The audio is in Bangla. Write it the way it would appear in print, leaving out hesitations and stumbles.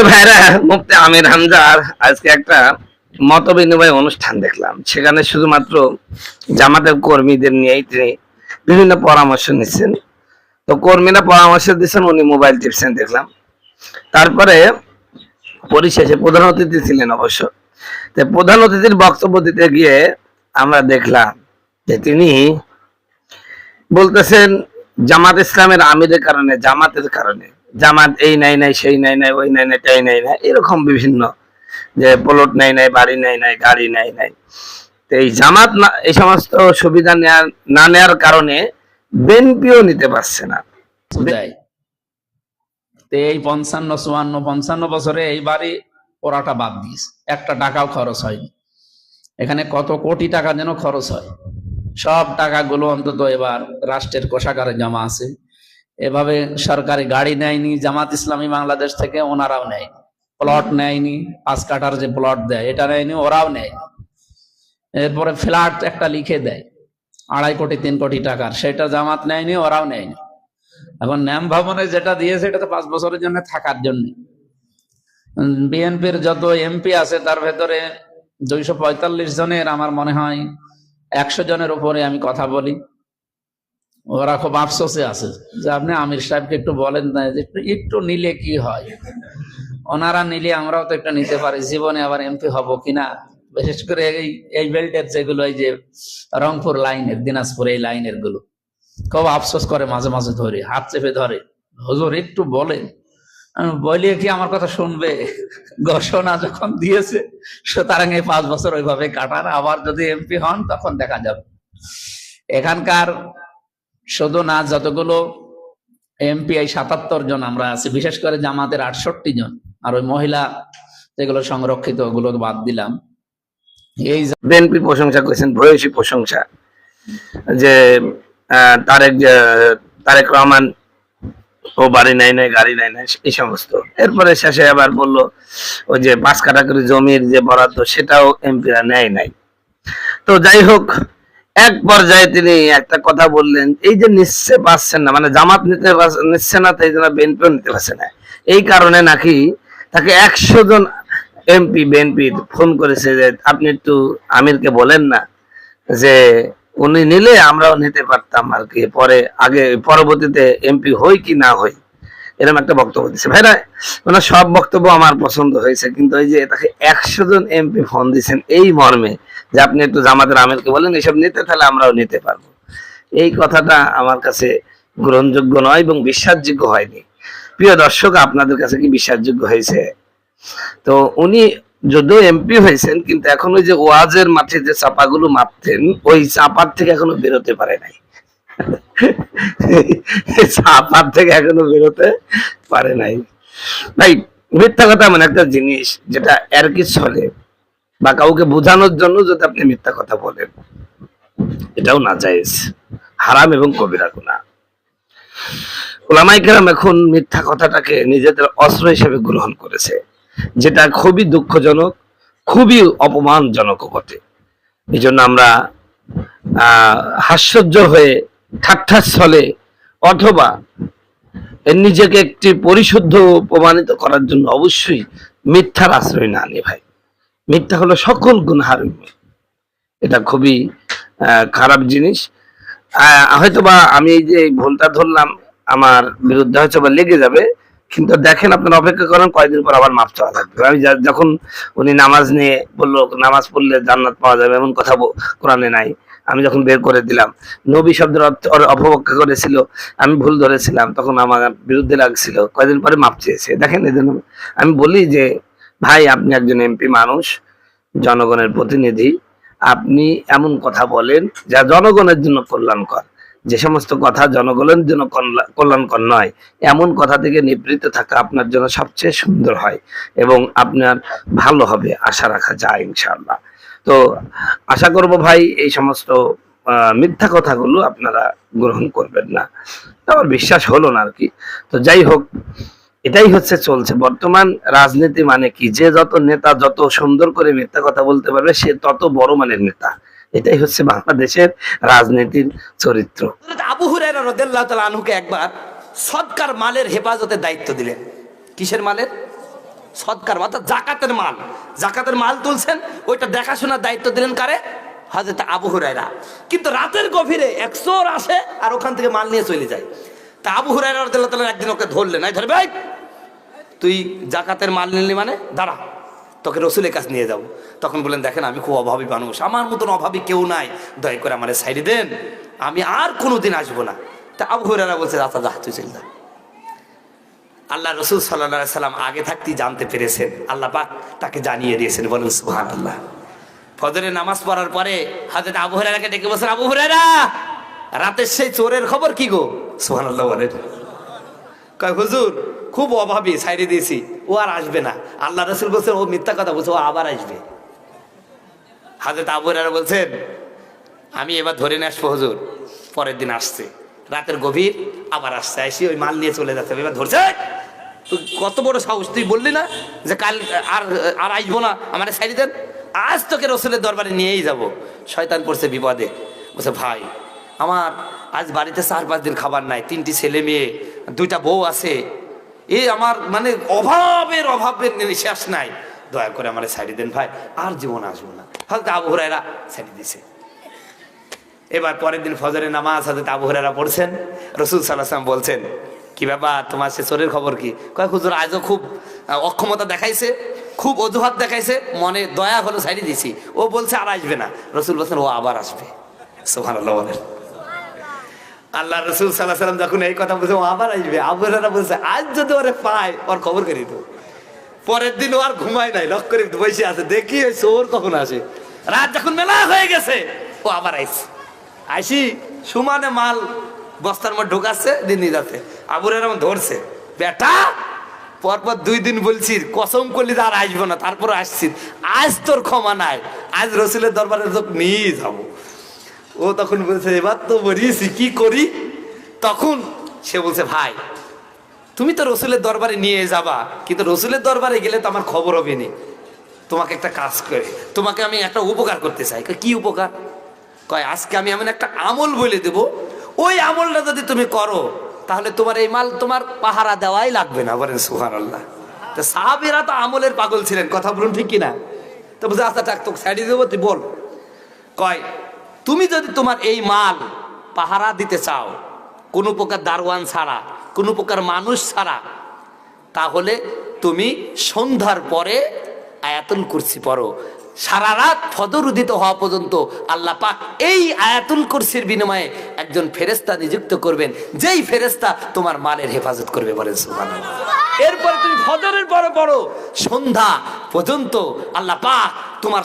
ভাইরা, মুফতি আমির হামজার আজকে একটা মত বিনিময় অনুষ্ঠান দেখলাম। সেখানে শুধুমাত্র জামাতের কর্মীদের নিয়েই তিনি বিভিন্ন পরামর্শ নিচ্ছেন। তো কর্মীরা পরামর্শ দিচ্ছেন, উনি মোবাইল টিপছেন দেখলাম। তারপরে পরিশেষে প্রধান অতিথি ছিলেন অবশ্য। তো প্রধান অতিথির বক্তব্য দিতে গিয়ে আমরা দেখলাম যে তিনি বলতেছেন জামাত ইসলামের আমিরের কারণে, জামাতের কারণে, জামাত এই নাই নাই, সেই নাই নাই, ওই নাই নাই, তাই নাই নাই, এরকম বিভিন্ন, যে প্লট নাই নাই, বাড়ি নাই নাই, গাড়ি নাই নাই। তো এই জামাত না, এই সমস্ত সুবিধা না নেওয়ার কারণে বিএনপিও নিতে পারছে না। এই 55 বছরে এই বাড়ি ওরাটা বাদ দিয়েছে, একটা টাকাও খরচ হয়নি। এখানে কত কোটি টাকা যেন খরচ হয়, সব টাকাগুলো অন্তত এবার রাষ্ট্রের কোষাগারে জমা আছে। এভাবে সরকারি গাড়ি নেয়নি জামাত ইসলামী বাংলাদেশ থেকে, ওনারাও নেয়নি। প্লট নেয়নি, 5 কাঠার যে প্লট দেয় এটা নেয়নি, ওরাও নেয়। এরপরে ফ্ল্যাট একটা লিখে দেয় 2.5 কোটি 3 কোটি টাকার, সেটা জামাত নেয়নি, ওরাও নেয়নি। এখন ন্যাম ভবনে যেটা দিয়েছে এটা তো 5 বছরের জন্য থাকার জন্য। বিএনপির যত এমপি আছে তার ভেতরে 245 জনের আমার মনে হয় 100 জনের উপরে আমি কথা বলি। ওরা খুব আফসোসে আছে যে আপনি আমির সাহেবকে একটু বলেন না যে একটু নিলে কি হয়, ওনারা নিলে আমরাও তো একটু নিতে পারি, জীবনে আবার এমপি হব কিনা। বিশেষ করে এই বেল্টের যেগুলো, এই যে রংপুর লাইনের, দিনাজপুর এই লাইনের গুলো খুব আফসোস করে, মাঝে মাঝে ধরে হাত চেপে ধরে, হুজুর একটু বলেন। আমি বলি কি আমার কথা শুনবে? ঘোষণা যখন দিয়েছে সুতরাং এই 5 বছর ওইভাবে কাটান, আবার যদি এমপি হন তখন দেখা যাবে। এখানকার শুধু না, যতগুলো এমপি, এই 77 জন আমরা আছি, বিশেষ করে জামাতের 68 জন, আর ওই মহিলা যেগুলো সংরক্ষিত ওগুলো বাদ দিলাম। এই বিএনপি প্রশংসা করেছেন, ভূয়সী প্রশংসা, যে তারেক রহমান ও বাড়ি নাই নাই, গাড়ি নাই নাই, এই সমস্ত। এরপরে শেষে আবার বললো ওই যে 5 কাঠা করে জমির যে বরাদ্দ, সেটাও এমপিরা নেয় নাই। তো যাই হোক, এক পর্যায়ে তিনি একটা কথা বললেন, এই যে নিচ্ছে পাচ্ছেন না, মানে জামাত নিচ্ছে না, তাই জন্য বিএনপিও নিতে পারছে না। এই কারণে নাকি তাকে 100 জন এমপি বিএনপি ফোন করেছে যে আপনি একটু আমিরকে বলেন না যে উনি নিলে আমরাও নিতে পারতাম আর কি, পরে আগে পরবর্তীতে এমপি হই কি না হই, এরকম একটা বক্তব্য দিচ্ছে। ভাইরা, মানে সব বক্তব্য আমার পছন্দ হয়েছে, কিন্তু ওই যে তাকে 100 জন এমপি ফোন দিচ্ছেন এই মর্মে যে আপনি একটু জামাতের আমিরকে বলেন এসব নিতে, তাহলে আমরাও নিতে পারবো, এই কথাটা আমার কাছে গ্রহণযোগ্য নয় এবং বিশ্বাসযোগ্য হয়নি। প্রিয় দর্শক, আপনাদের কাছে কি বিশ্বাসযোগ্য হয়েছে? তো উনি যদিও এমপি হয়েছেন, কিন্তু এখন ওই যে ওয়াজের মাঠে যে চাপাগুলো মারতেন, ওই চাপার থেকে এখনো বেরোতে পারে নাই। চাপার থেকে এখনো বেরোতে পারে নাই। ভাই, মিথ্যা কথা এমন একটা জিনিস যেটা আর কি চলে, বা কাউকে বোঝানোর জন্য যদি আপনি মিথ্যা কথা বলেন, এটাও নাজায়েজ, হারাম এবং কবিরা গুনাহ। উলামায়ে কেরাম এখন মিথ্যা কথাটাকে নিজেদের অস্ত্র হিসেবে গ্রহণ করেছে, যেটা খুবই দুঃখজনক, খুবই অপমানজনক বটে। এই জন্য আমরা হাস্যজ্জ্বল হয়ে, ঠাট্টার ছলে, অথবা নিজেকে একটি পরিশুদ্ধ প্রমাণিত করার জন্য অবশ্যই মিথ্যার আশ্রয় না নিই। ভাই, মিথ্যা হলো সকল গুনাহের মূল। এটা খুবই খারাপ জিনিস। হয়তোবা আমি এই যে ভুলটা ধরলাম, আমার বিরুদ্ধে হয়তো বা লেগে যাবে, কিন্তু দেখেন, আপনারা অপেক্ষা করেন, কয়েকদিন পর আবার মাপ চাওয়া থাকবে। আমি যখন উনি নামাজ নিয়ে বললো নামাজ পড়লে জান্নাত পাওয়া যাবে, এমন কথা কোরআনে নাই, আমি যখন বের করে দিলাম, নবী শব্দের অপব্যাখ্যা করেছিল, আমি ভুল ধরেছিলাম, তখন আমার বিরুদ্ধে লাগছিল, কয়েকদিন পরে মাপ চেয়েছে। দেখেন, এই জন্য আমি বলি যে ভাই, আপনি একজন এমপি মানুষ, জনগণের প্রতিনিধি, আপনি এমন কথা বলেন যা জনগণের জন্য কল্যাণকর। যে সমস্ত কথা জনগণের জন্য কল্যাণকর নয়, এমন কথা থেকে নিবৃত্ত থাকা আপনার জন্য সবচেয়ে সুন্দর হয় এবং আপনার ভালো হবে, আশা রাখা যায় ইনশাআল্লাহ। তো আশা করব ভাই, এই সমস্ত মিথ্যা কথাগুলো আপনারা গ্রহণ করবেন না। আমার বিশ্বাস হলো না আর কি। তো যাই হোক, এটাই হচ্ছে চলছে বর্তমান রাজনীতি। মানে কি, যে যত নেতা যত সুন্দর করে মিথ্যা কথা বলতে পারবে, সে তত বড় মানের নেতা। এটাই হচ্ছে বাংলাদেশের রাজনীতির চরিত্র। আবু হুরায়রা রাদিয়াল্লাহু তাআলা আনহুকে একবার সদকার মালের হেফাজতের দায়িত্ব দিলেন। কিসের মালের? সদকার অর্থাৎ জাকাতের মাল, জাকাতের মাল তুলছেন, ওইটা দেখাশোনার দায়িত্ব দিলেন কারে? হযরত আবু হুরায়রা। কিন্তু রাতের গভীরে এক চোর আসে আর ওখান থেকে মাল নিয়ে চলে যায়। তা আবু হুরায়রা রাদিয়াল্লাহু তাআলা একদিন ওকে ধরলেন, এই ধরবে, তুই জাকাতের মাল নিলি মানে দাঁড়া, তোকে রসুলের কাছে নিয়ে যাবো। তখন বললেন, দেখেন আমি খুব অভাবী মানুষ, আমার মতন অভাবী কেউ নাই, দয়া করে আমার সাইডে দেন, আমি আর কোনোদিন আসবো না। তা আবু হুরায়রা বলছে, আচ্ছা যা, তুই চল যা। আল্লাহ রসুল সাল্লাল্লাহু আলাইহি সাল্লাম আগে থাকতেই জানতে পেরেছেন, আল্লাহ পাক তাকে জানিয়ে দিয়েছেন, বলেন সুবহানাল্লাহ। ফজরের নামাজ পড়ার পরে হযরত আবু হুরায়রাকে ডেকে বলছেন, আবু হুরায়রা, রাতের সেই চোরের খবর কি গো? সুবহানাল্লাহ বলেন। কয়, হুজুর খুব অভাবী, ছাইড়ে দিয়েছি, ও আর আসবে না। আল্লাহ রসুল বলছেন, ও মিথ্যা কথা বলছে, ও আবার আসবে। হযরত আবু হুরায়রা বলছেন, আমি এবার ধরে নিয়ে আসবো হুজুর। পরের দিন আসছে, রাতের গভীর, আবার আসছে, আসি ওই মাল নিয়ে চলে যাচ্ছে। এবার ধরছে, তুই কত বড় সাহস, তুই বললি না যে কাল আর আর আসবো না, আমার ছাইড়ে দেন, আজ তোকে রসুলের দরবারে নিয়েই যাব। শয়তান পড়ছে বিপদে, বলছে, ভাই আমার আজ বাড়িতে 4-5 দিন খাবার নাই, 3টি ছেলে মেয়ে, 2টা বউ আছে, এই আমার মানে অভাবের নিঃশ্বাস নাই, দয়া করে আমার ছাইড়ে দেন ভাই, আর জীবন আসবো না। হয়তো আবু হুরায়রা ছাইড়ে দিছে। এবার পরের দিন ফজরের নামাজ হযরত আবু হুরায়রা পড়ছেন, রাসূল সাল্লাল্লাহু আলাইহি ওয়াসাল্লাম বলছেন, কি ব্যাপার তোমার সে চোরের খবর কি? কয়, হুজুর আজও খুব অক্ষমতা দেখাইছে, খুব অজুহাত দেখাইছে, মনে দয়া হলো ছাইড়ে দিছি, ও বলছে আর আসবে না। রাসূল বলছেন, ও আবার আসবে। সুবহানাল্লাহ বলেন। আল্লাহ রাসূল সাল্লাল্লাহু আলাইহি ওয়াসাল্লাম যখন এই কথা বলছে, ও আবার আসবে, আবু হুরায়রা বলছে, আজ যদি ওরে পায় ওর খবর করে দিত। পরের দিন ও আর ঘুমায় নাই, লক্ষ্য করে বসে আছে, দেখি ওই চোর কখন আসে। রাত যখন মেলা হয়ে গেছে, ও আবার আইছে, আইসি সুমানে মাল বস্তার মধ্যে ঢোকাচ্ছে, দিন নিয়ে যাচ্ছে। আবু হুরায়রা ধরছে, বেটা পরপর 2 দিন বলছি, কসম করলি আর আসবো না, তারপর আসছি, আজ তোর ক্ষমা নাই, আজ রসুলের দরবারে তো নিয়ে যাবো। ও তখন বলছে, এবার তো বলিয়েছি, কি করি? তখন সে বলছে, ভাই তুমি তো রসুলের দরবারে নিয়ে যাবা, কিন্তু রসুলের দরবারে গেলে তো আমার খবর হবে না, তোমাকে একটা কাজ করে, তোমাকে আমি একটা উপকার করতে চাই। কি উপকার? কয়, আজকে আমি এমন একটা আমল বলে দেব, ওই আমলটা যদি তুমি করো তাহলে তোমার এই মাল তোমার পাহারা দেওয়াই লাগবে না। বলেন সুবহানাল্লাহ। তো সাহাবীরা তো আমলের পাগল ছিলেন, কথা বলুন ঠিক কিনা? তো বলছে, আচ্ছা টাক তোকে ছাড়িয়ে দেবো, তুই বল। কয়, তুমি যদি তোমার এই মাল পাহারা দিতে চাও কোনো প্রকার দারোয়ান ছাড়া, কোনো প্রকার মানুষ ছাড়া, তাহলে তুমি সন্ধ্যার পরে আয়াতুল কুরসি পড়ো। সারা রাত ফজর উদিত হওয়া পর্যন্ত আল্লাহ পাক এই আয়াতুল কুরসির বিনিময়ে একজন ফেরেশতা নিযুক্ত করবেন, যেই ফেরেশতা তোমার মালের হেফাজত করবে। বলেন সুবহানাল্লাহ। এরপরে তুমি ফজরের পরে পড়ো, সন্ধ্যা পর্যন্ত আল্লাহ পাক তোমার